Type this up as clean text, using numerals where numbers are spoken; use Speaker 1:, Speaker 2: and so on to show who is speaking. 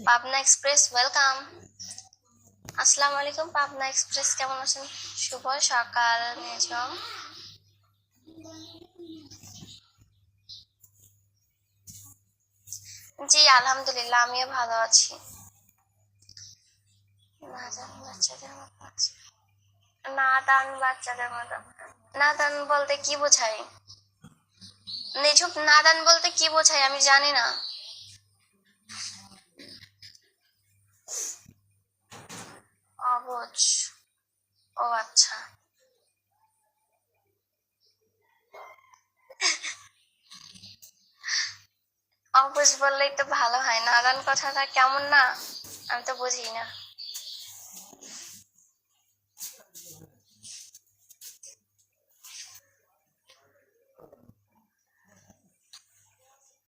Speaker 1: Pabna express welcome. আসসালামু আলাইকুম Pabna express, কেমন আছেন? শুভ সকাল নিজম। জি আলহামদুলিল্লাহ, আমিও ভালো আছি। নাদান বাচ্চাদের মতো আছে। নাদান বাচ্চাদের মতো? নাদান বলতে কি বোঝায়? নিঝুম, নাদান বলতে কি বোঝায় আমি জানি না। অবুঝ? ও আচ্ছা। অবুঝ বললেই তো ভালো হয়। নাদান কথাটা কেমন না, আমি তো বুঝি না।